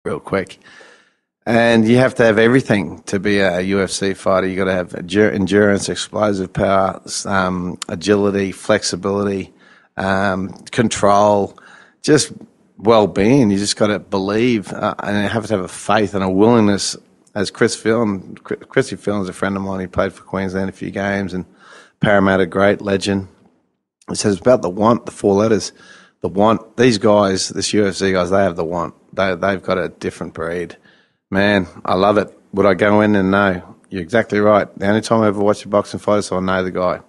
real quick. And you have to have everything to be a UFC fighter. You got to have endurance, explosive power, agility, flexibility, control, just well-being. You just got to believe, and you have to have a faith and a willingness. As Chrissy Phelan is a friend of mine. He played for Queensland a few games, and Parramatta, great legend. He says it's about the want, the 4 letters. The want. These guys, this UFC guys, they have the want. They've got a different breed. Man, I love it. Would I go in and no? You're exactly right. The only time I ever watch a boxing fight is so I know the guy.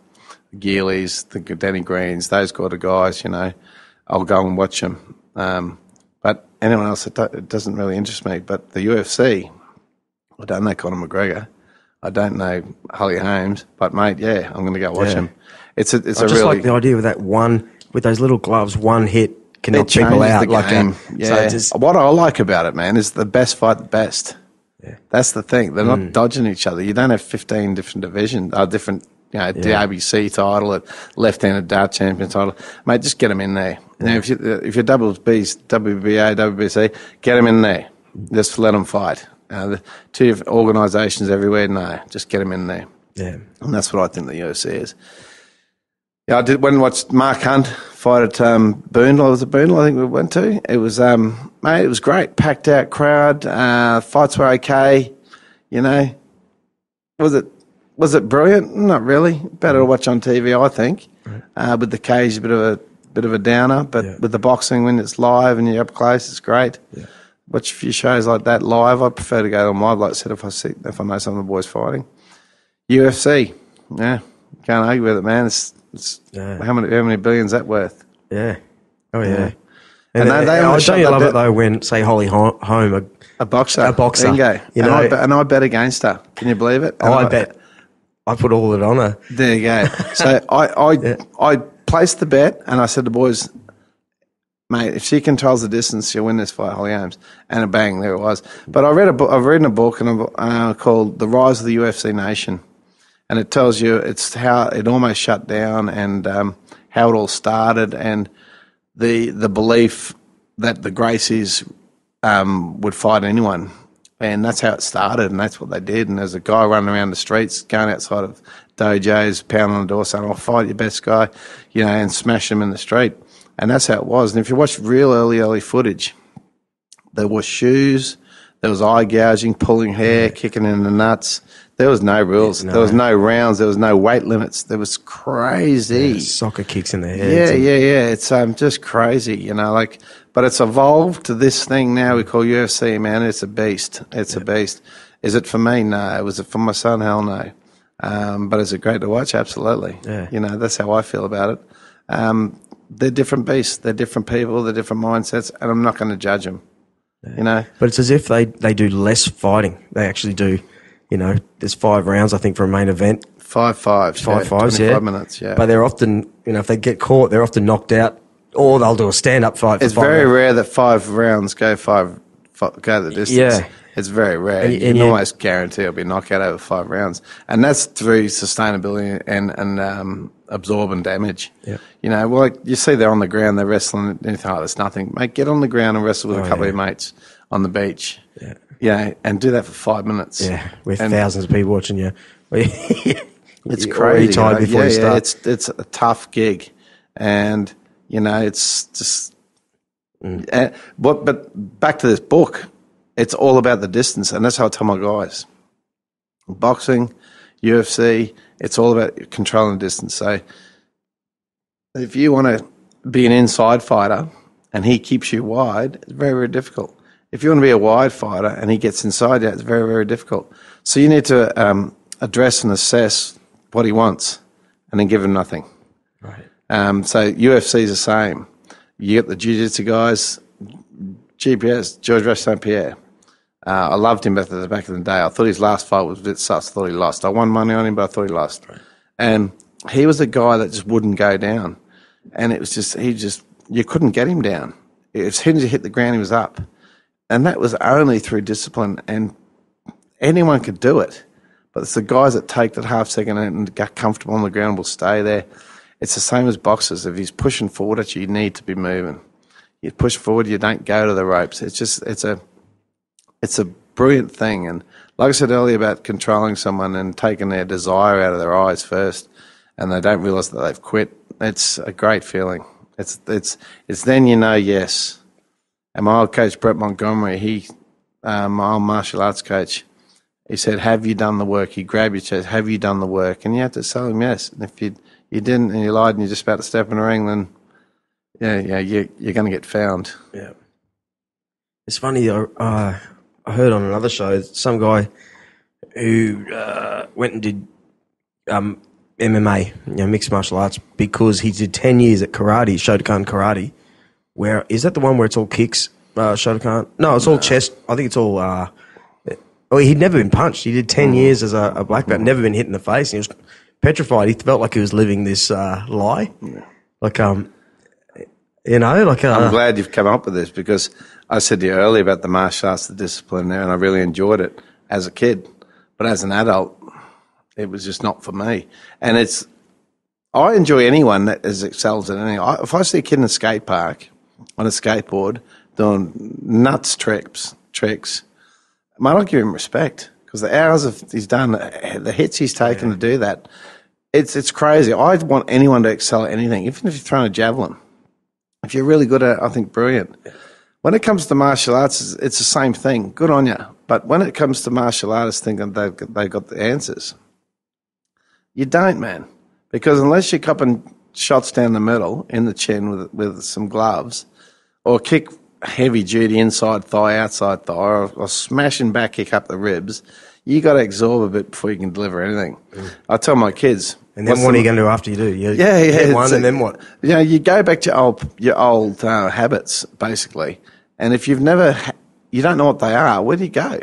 The Geelys, the Danny Greens, those kind of guys, I'll go and watch them. But anyone else, it doesn't really interest me. But the UFC, I don't know Conor McGregor. I don't know Holly Holmes. But, mate, yeah, I'm going to go watch him. It's a just really like the idea of that one, with those little gloves, one hit can knock people out. The game. So what I like about it, man, is the best fight the best. Yeah. That's the thing. They're not dodging each other. You don't have 15 different divisions, the WBC title, a left-handed dart champion title. Mate, just get them in there. If you're doubles beast, WBA, WBC, get them in there. Just let them fight. The 2 different organisations everywhere, no, just get them in there. Yeah. And that's what I think the UFC is. Yeah, I went and watched Mark Hunt fight at Boondall. Was it Boondall I think we went to? It was, mate, it was great. Packed out crowd. Fights were okay. Was it brilliant? Not really. Better to watch on TV, I think. Right. With the cage, a bit of a downer, but with the boxing, when it's live and you're up close, it's great. Yeah. Watch a few shows like that live. I prefer to go to them live, like I said, if I know some of the boys fighting. UFC, yeah, can't argue with it, man. It's how many billions that worth? Yeah. Oh yeah. And I don't you love it though when, say, Holly Holm, a boxer, there you go. And I bet against her. Can you believe it? I bet. I put all it on her. There you go. So I placed the bet, and I said to the boys, mate, if she controls the distance, she'll win this fight, Holly Holmes. And bang, there it was. But I've read a book called The Rise of the UFC Nation. And it tells you it's how it almost shut down and how it all started, and the belief that the Gracies would fight anyone. And that's how it started, and that's what they did. And there's a guy running around the streets, going outside of dojos, pounding on the door, saying, I'll fight your best guy, and smash him in the street. And that's how it was. And if you watch real early footage, there were shoes, there was eye gouging, pulling hair, kicking in the nuts. There was no rules. There was no rounds. There was no weight limits. There was crazy. Yeah, soccer kicks in the head. Yeah. It's just crazy, but it's evolved to this thing now we call UFC, man. It's a beast. It's a beast. Is it for me? No. Was it for my son? Hell no. But is it great to watch? Absolutely. Yeah. That's how I feel about it. They're different beasts. They're different people. They're different mindsets, and I'm not going to judge them. Yeah. But it's as if they do less fighting. They actually do. There's 5 rounds, I think, for a main event. 5-5s. 5-5s, 25 minutes, yeah. But they're often, if they get caught, they're often knocked out, or they'll do a stand-up fight. It's very rare that 5 rounds go the distance. Yeah. It's very rare. You can almost guarantee it'll be knockout over 5 rounds. And that's through sustainability and absorbing damage. Yeah. You see they're on the ground, they're wrestling, and you think, there's nothing. Mate, get on the ground and wrestle with a couple of your mates on the beach. Yeah. Yeah, and do that for 5 minutes. Yeah, with thousands of people watching you. It's crazy. Tired before you start. It's a tough gig, and it's just. But back to this book, it's all about the distance, and that's how I tell my guys. Boxing, UFC, it's all about controlling the distance. So, if you want to be an inside fighter, and he keeps you wide, it's very, very difficult. If you want to be a wide fighter and he gets inside you, it's very, very difficult. So you need to address and assess what he wants and then give him nothing. Right. So UFC is the same. You get the jiu-jitsu guys, GPS, George Rush St. Pierre. I loved him back in the day. I thought his last fight was a bit sus. I thought he lost. I won money on him, but I thought he lost. Right. And he was a guy that just wouldn't go down. And it was you couldn't get him down. As soon as he hit the ground, he was up. And that was only through discipline, and anyone could do it. But it's the guys that take that half second and get comfortable on the ground will stay there. It's the same as boxers. If he's pushing forward at you, you need to be moving. You push forward, you don't go to the ropes. It's it's a brilliant thing. And like I said earlier about controlling someone and taking their desire out of their eyes first, and they don't realise that they've quit. It's a great feeling. It's then yes. And my old coach Brett Montgomery, my old martial arts coach, he said, "Have you done the work?" He grabbed your chest, "Have you done the work?" And you have to tell him yes. And if you didn't and you lied and you're just about to step in the ring, then you're going to get found. Yeah. It's funny. I heard on another show some guy who went and did MMA, mixed martial arts, because he did 10 years at karate, Shotokan karate. Where is that the one where it's all kicks? Shotokan? No, it's all chest. I think it's all. He'd never been punched. He did 10 years as a black belt, never been hit in the face, and he was petrified. He felt like he was living this lie. Like I'm glad you've come up with this, because I said to you earlier about the martial arts, the discipline there, and I really enjoyed it as a kid. But as an adult, it was just not for me. And I enjoy anyone that excels at anything. If I see a kid in a skate park on a skateboard doing nuts tricks, mate, I'll give him respect, because the hours he's done, the hits he's taken to do that, it's crazy. I want anyone to excel at anything, even if you're throwing a javelin. If you're really good at it, I think brilliant. When it comes to martial arts, it's the same thing. Good on you. But when it comes to martial artists thinking they've got the answers, you don't, man. Because unless you're copping shots down the middle in the chin with some gloves, or kick heavy duty inside thigh, outside thigh, or smashing back kick up the ribs, you got to absorb a bit before you can deliver anything. I tell my kids. And then what are you going to do after you do? Hit one, and then what? You go back to your old habits, basically. And if you don't know what they are, where do you go?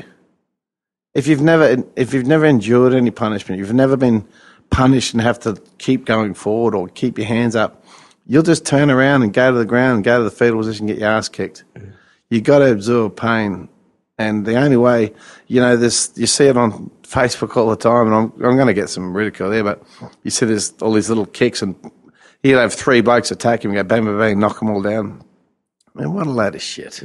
If you've never endured any punishment, you've never been punished and have to keep going forward or keep your hands up, you'll just turn around and go to the ground and go to the fetal position and get your ass kicked. You got to absorb pain. And the only way, you see it on Facebook all the time, and I'm going to get some ridicule there, but you see there's all these little kicks, and he'll have 3 blokes attack him and go bang, bang, bang, knock them all down. Man, what a load of shit.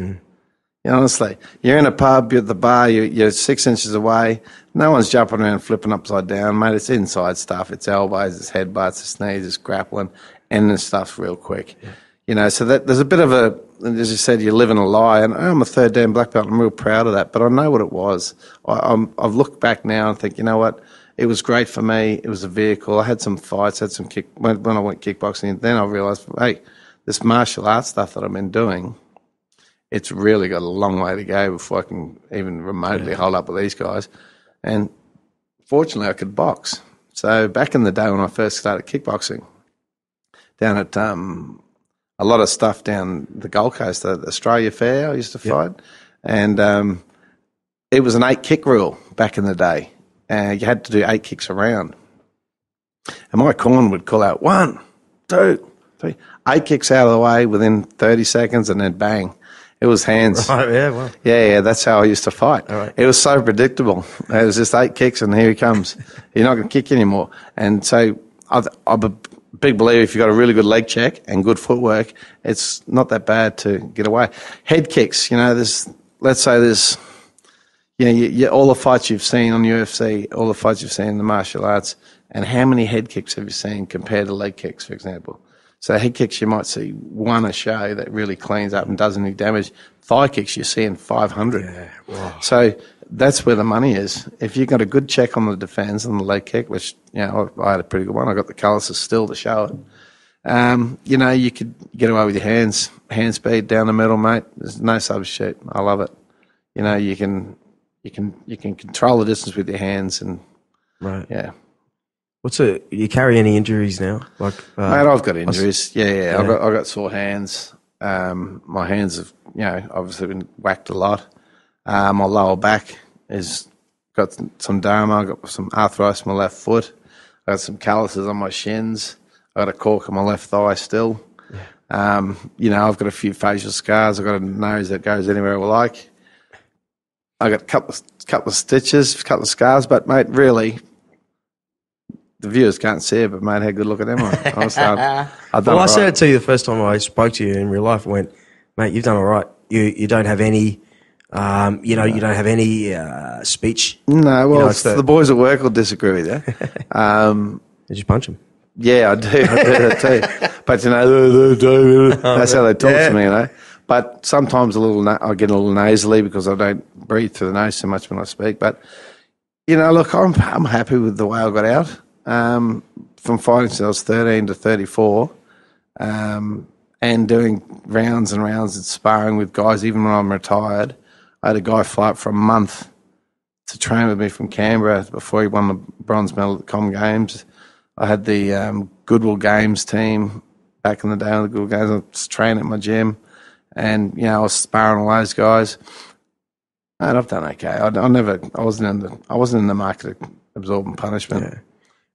Honestly, you're in a pub, you're at the bar, you're 6 inches away, no one's jumping around flipping upside down, mate. It's inside stuff. It's elbows, it's headbutts, it's knees, it's grappling, and the stuff's real quick. So that there's a bit of as you said, you're living a lie. And I'm a 3rd Dan black belt. I'm real proud of that. But I know what it was. I've looked back now and think, you know what? It was great for me. It was a vehicle. I had some fights, had some when I went kickboxing. Then I realised, hey, this martial arts stuff that I've been doing, it's really got a long way to go before I can even remotely hold up with these guys. And fortunately, I could box. So back in the day when I first started kickboxing, down at a lot of stuff down the Gold Coast, the Australia Fair, I used to fight. And it was an 8-kick rule back in the day. You had to do 8 kicks a round. And my corner would call out 1, 2, 3, 8 kicks out of the way within 30 seconds, and then bang. It was hands. Right, yeah, well. Yeah, that's how I used to fight. All right. It was so predictable. It was just 8 kicks, and here he comes. You're not going to kick anymore. And so I'm a big believer, if you've got a really good leg check and good footwork, it's not that bad to get away. Head kicks, let's say there's, all the fights you've seen on UFC, all the fights you've seen in the martial arts, and how many head kicks have you seen compared to leg kicks, for example? So head kicks, you might see 1 a show that really cleans up and does any damage. Thigh kicks, you're seeing 500. Yeah, wow. So that's where the money is. If you've got a good check on the defence and the leg kick, which, I had a pretty good one. I got the calluses still to show it. You could get away with your hands, hand speed down the middle, mate. There's no substitute. I love it. You can control the distance with your hands, and right. Yeah. You carry any injuries now? Mate, I've got injuries. Yeah. I've got sore hands. My hands have, obviously been whacked a lot. My lower back has got some derma. I've got some arthritis in my left foot. I've got some calluses on my shins. I've got a cork on my left thigh still. Yeah. I've got a few facial scars. I've got a nose that goes anywhere I like. I've got a couple of stitches, a couple of scars, but, mate, really, the viewers can't see it, but, mate, how good looking am I? Honestly, I said it to you the first time I spoke to you in real life. I went, mate, you've done all right. You don't have any You don't have any speech. No, well, it's the boys at work will disagree with you. Did you punch them? Yeah, I do that too. But, that's how they talk to me, But sometimes I get a little nasally because I don't breathe through the nose so much when I speak. But, look, I'm happy with the way I got out. From fighting since I was 13 to 34, and doing rounds and rounds and sparring with guys, even when I'm retired. I had a guy fly up for a month to train with me from Canberra before he won the bronze medal at the Com Games. I had the Goodwill Games team back in the day on the Goodwill Games. I was training at my gym, and I was sparring all those guys. And I've done okay. I wasn't in the market of absorbing punishment. Yeah.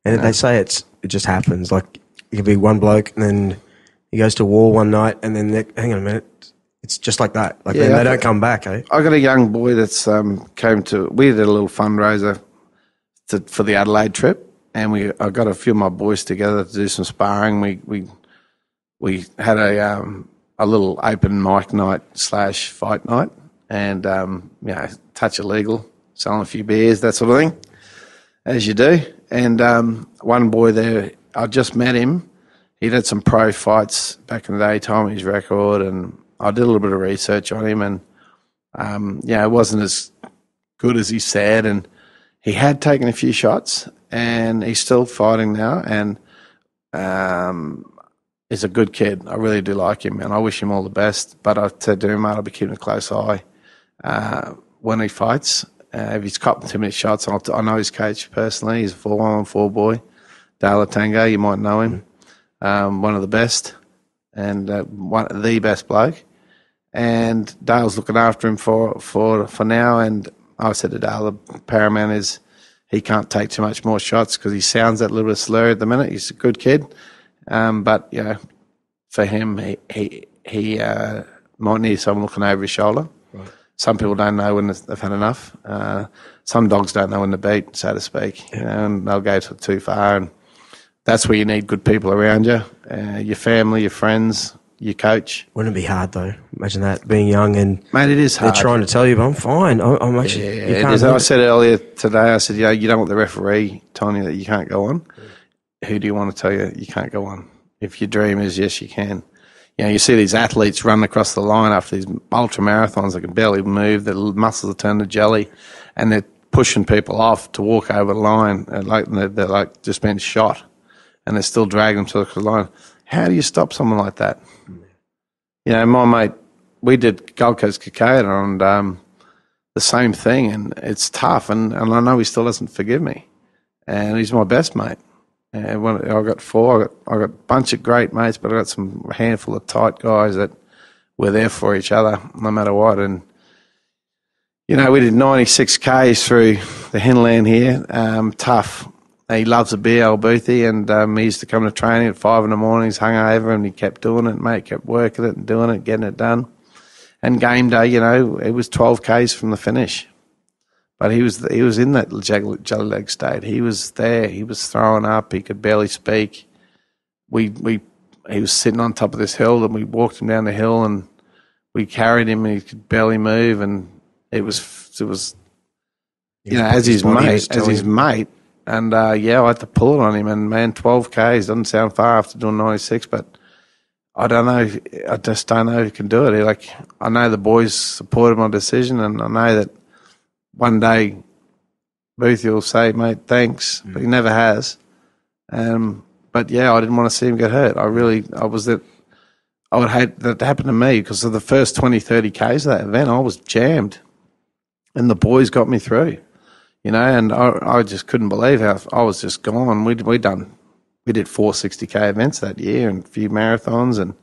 And they say it just happens. Like it could be one bloke, and then he goes to war one night, and then hang on a minute. It's just like that. Like they don't come back, eh? I got a young boy that's came to. We did a little fundraiser for the Adelaide trip, and I got a few of my boys together to do some sparring. We had a little open mic night / fight night, and touch illegal, selling a few beers, that sort of thing, as you do. And one boy there, I just met him. He'd had some pro fights back in the day, told me his record, and I did a little bit of research on him, and it wasn't as good as he said, and he had taken a few shots, and he's still fighting now, and he's a good kid. I really do like him, and I wish him all the best. But I said to him, mate, I'll be keeping a close eye when he fights. If he's copping too many shots, I know his coach personally. He's a 4-1-4 boy, Dale Tango. You might know him. One of the best, and the best bloke. And Dale's looking after him for now. And I said to Dale, the paramount is he can't take too much more shots because he sounds that little bit slurry at the minute. He's a good kid, but for him, he might need someone looking over his shoulder. Right. Some people don't know when they've had enough. Some dogs don't know when to beat, so to speak, and they'll go too far. And that's where you need good people around you, your family, your friends, your coach. Wouldn't it be hard though? Imagine that, being young and mate, it is hard. They're trying to tell you, but I'm fine. I'm actually. Yeah, it is. I said earlier today, I said, you don't want the referee telling you that you can't go on. Who do you want to tell you you can't go on? If your dream is yes, you can. You see these athletes run across the line after these ultra marathons. They can barely move. Their muscles are turned to jelly, and they're pushing people off to walk over the line. And they're like just been shot, and they're still dragging them to the line. How do you stop someone like that? My mate, we did Gold Coast Cicada and the same thing, and it's tough, and I know he still doesn't forgive me, and he's my best mate. And I got four. I got a bunch of great mates, but I got some handful of tight guys that were there for each other no matter what. And we did 96 Ks through the hinterland here. Tough. He loves a beer, old Boothie, and he used to come to training at 5 a.m. He's hungover, and he kept doing it, mate. Kept working it and doing it, getting it done. And game day, it was 12 Ks from the finish. But he was in that jelly leg state. He was there. He was throwing up. He could barely speak. He was sitting on top of this hill, and we walked him down the hill, and we carried him, and he could barely move. And it was as his mate. And I had to pull it on him. And man, 12 Ks doesn't sound far after doing 96, but I don't know. I just don't know if he can do it. I know the boys supported my decision, and I know that one day Boothie will say, mate, thanks, but he never has. But I didn't want to see him get hurt. I would hate that to happen to me, because of the first 20, 30 Ks of that event, I was jammed, and the boys got me through, and I just couldn't believe how I was just gone. We did 4 60K events that year and a few marathons, and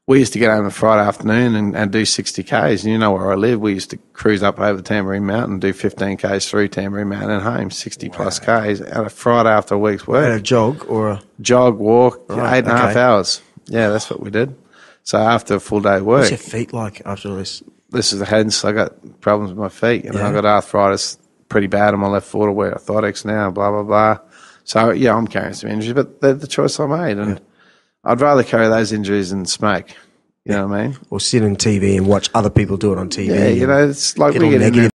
we used to get home on Friday afternoon and do 60 Ks. And where I live, we used to cruise up over Tamborine Mountain, do 15 Ks through Tamborine Mountain and home, 60 plus Ks on a Friday after a week's work. And a jog or a... Jog, walk, 8.5 hours. Yeah, that's what we did. So after a full day of work. What's your feet like after this? This is the hence I got problems with my feet. I got arthritis pretty bad on my left foot. I wear orthotics now, blah, blah, blah. So, I'm carrying some injuries, but they're the choice I made. And I'd rather carry those injuries than smoke. You know what I mean? Or sit on TV and watch other people do it on TV. Yeah, you know, it's like get we all get negative